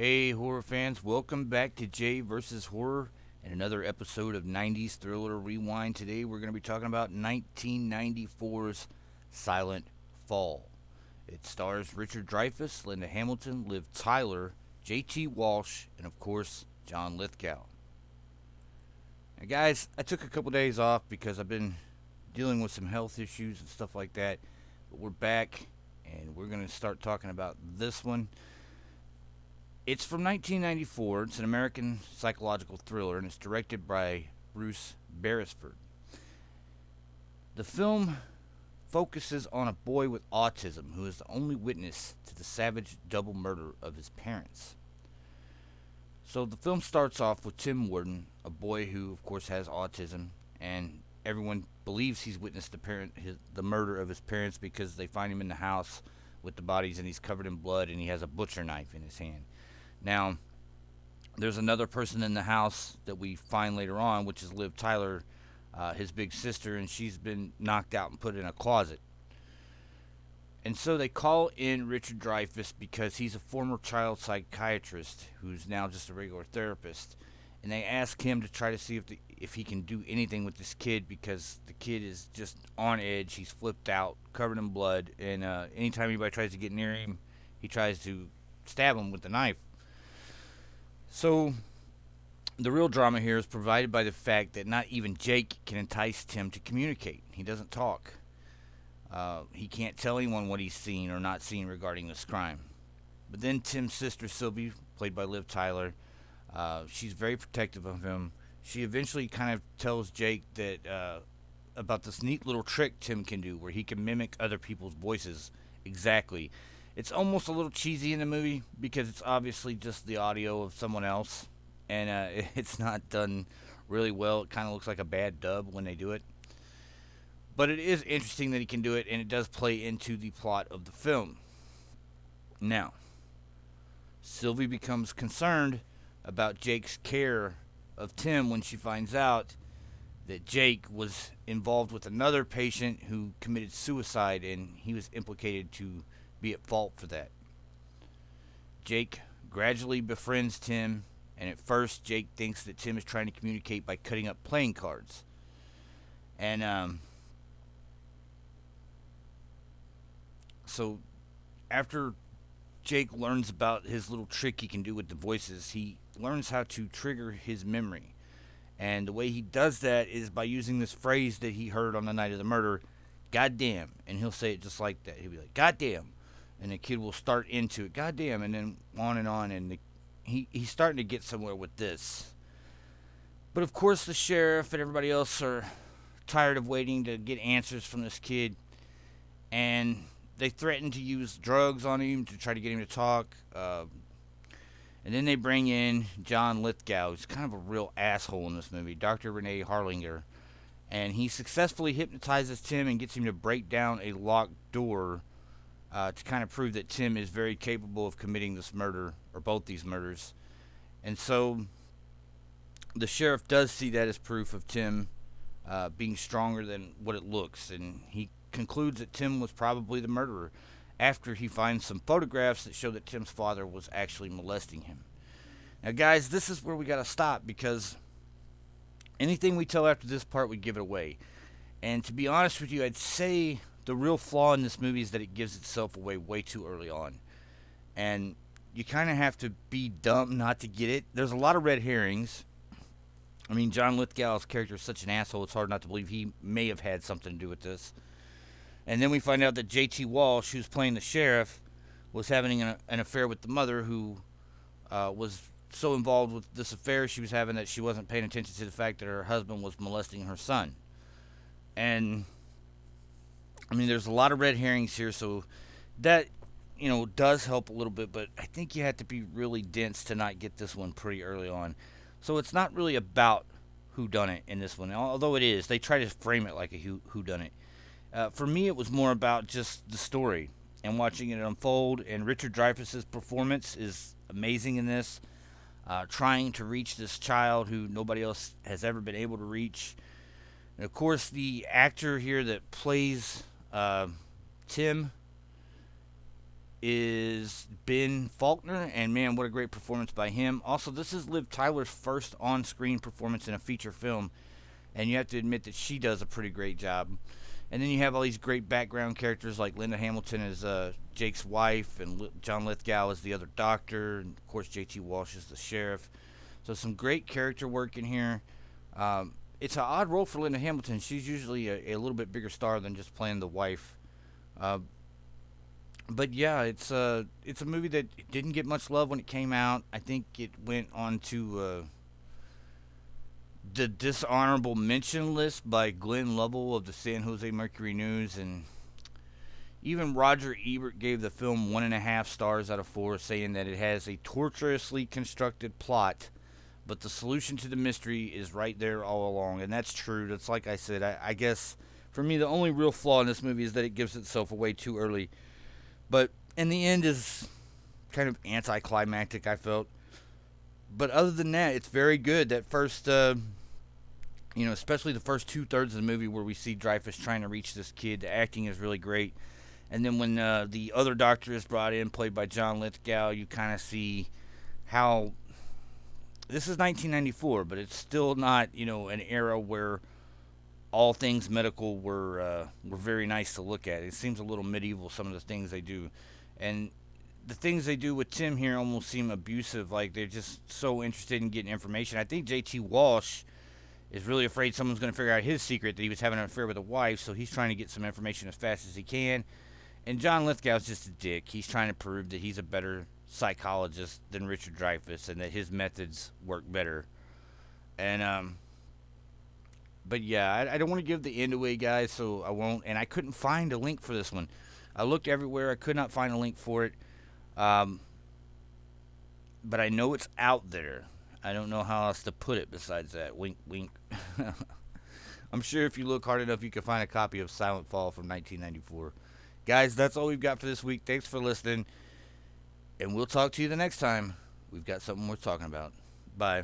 Hey, horror fans, welcome back to Jay vs. Horror and another episode of 90s Thriller Rewind. Today we're going to be talking about 1994's Silent Fall. It stars Richard Dreyfuss, Linda Hamilton, Liv Tyler, J.T. Walsh, and of course, John Lithgow. Now, guys, I took a couple days off because I've been dealing with some health issues and stuff like that. But we're back and we're going to start talking about this one. It's from 1994. It's an American psychological thriller, and it's directed by Bruce Beresford. The film focuses on a boy with autism who is the only witness to the savage double murder of his parents. So the film starts off with Tim Warden, a boy who, of course, has autism, and everyone believes he's witnessed the murder of his parents because they find him in the house with the bodies, and he's covered in blood, and he has a butcher knife in his hand. Now, there's another person in the house that we find later on, which is Liv Tyler, his big sister, and she's been knocked out and put in a closet. And so they call in Richard Dreyfuss because he's a former child psychiatrist who's now just a regular therapist. And they ask him to try to see if he can do anything with this kid because the kid is just on edge. He's flipped out, covered in blood, and anytime anybody tries to get near him, he tries to stab him with the knife. So, the real drama here is provided by the fact that not even Jake can entice Tim to communicate. He doesn't talk. He can't tell anyone what he's seen or not seen regarding this crime. But then Tim's sister, Sylvie, played by Liv Tyler, she's very protective of him. She eventually kind of tells Jake that about this neat little trick Tim can do where he can mimic other people's voices exactly. It's almost a little cheesy in the movie because it's obviously just the audio of someone else, and it's not done really well. It kind of looks like a bad dub when they do it. But it is interesting that he can do it, and it does play into the plot of the film. Now, Sylvie becomes concerned about Jake's care of Tim when she finds out that Jake was involved with another patient who committed suicide, and he was implicated to be at fault for that. Jake gradually befriends Tim, and at first Jake thinks that Tim is trying to communicate by cutting up playing cards. And so after Jake learns about his little trick he can do with the voices, he learns how to trigger his memory. And the way he does that is by using this phrase that he heard on the night of the murder, goddamn. And he'll say it just like that. He'll be like, goddamn. And the kid will start into it, goddamn, and then on, and he's starting to get somewhere with this. But of course, the sheriff and everybody else are tired of waiting to get answers from this kid, and they threaten to use drugs on him to try to get him to talk. And then they bring in John Lithgow, who's kind of a real asshole in this movie, Dr. Renee Harlinger, and he successfully hypnotizes Tim and gets him to break down a locked door to kind of prove that Tim is very capable of committing this murder, or both these murders. And so the sheriff does see that as proof of Tim being stronger than what it looks, and he concludes that Tim was probably the murderer after he finds some photographs that show that Tim's father was actually molesting him. Now, guys, this is where we got to stop because anything we tell after this part would give it away. And to be honest with you, I'd say the real flaw in this movie is that it gives itself away way too early on. And you kind of have to be dumb not to get it. There's a lot of red herrings. I mean, John Lithgow's character is such an asshole, it's hard not to believe he may have had something to do with this. And then we find out that J.T. Walsh, who's playing the sheriff, was having an affair with the mother, who was so involved with this affair she was having that she wasn't paying attention to the fact that her husband was molesting her son. And I mean, there's a lot of red herrings here, so that, does help a little bit, but I think you have to be really dense to not get this one pretty early on. So it's not really about whodunit in this one, although it is. They try to frame it like a whodunit. For me, it was more about just the story and watching it unfold, and Richard Dreyfuss's performance is amazing in this, trying to reach this child who nobody else has ever been able to reach. And of course, the actor here that plays Tim is Ben Faulkner, and man, what a great performance by him. Also, this is Liv Tyler's first on-screen performance in a feature film, and you have to admit that she does a pretty great job. And then you have all these great background characters like Linda Hamilton as Jake's wife, and John Lithgow as the other doctor, and of course J.T. Walsh as the sheriff. So some great character work in here. It's an odd role for Linda Hamilton. She's usually a little bit bigger star than just playing the wife. Uh, but yeah, it's a movie that didn't get much love when it came out. I think it went on to the dishonorable mention list by Glenn Lovell of the San Jose Mercury News, and even Roger Ebert gave the film 1.5 stars out of 4, saying that it has a tortuously constructed plot, but the solution to the mystery is right there all along, and that's true. That's like I said. I guess for me, the only real flaw in this movie is that it gives itself away too early, but in the end is kind of anticlimactic, I felt. But other than that, it's very good. That first, especially the first 2/3 of the movie where we see Dreyfuss trying to reach this kid, the acting is really great. And then when the other doctor is brought in, played by John Lithgow, you kind of see how this is 1994, but it's still not, an era where all things medical were very nice to look at. It seems a little medieval, some of the things they do, and the things they do with Tim here almost seem abusive. Like they're just so interested in getting information. I think J.T. Walsh is really afraid someone's going to figure out his secret that he was having an affair with a wife, so he's trying to get some information as fast as he can. And John Lithgow's just a dick. He's trying to prove that he's a better psychologist than Richard Dreyfuss and that his methods work better. And but yeah, I don't want to give the end away, guys, so I won't. And I couldn't find a link for this one. I looked everywhere. I could not find a link for it. But I know it's out there. I don't know how else to put it besides that. Wink, wink. I'm sure if you look hard enough, you can find a copy of Silent Fall from 1994. Guys, that's all we've got for this week. Thanks for listening. And we'll talk to you the next time we've got something worth talking about. Bye.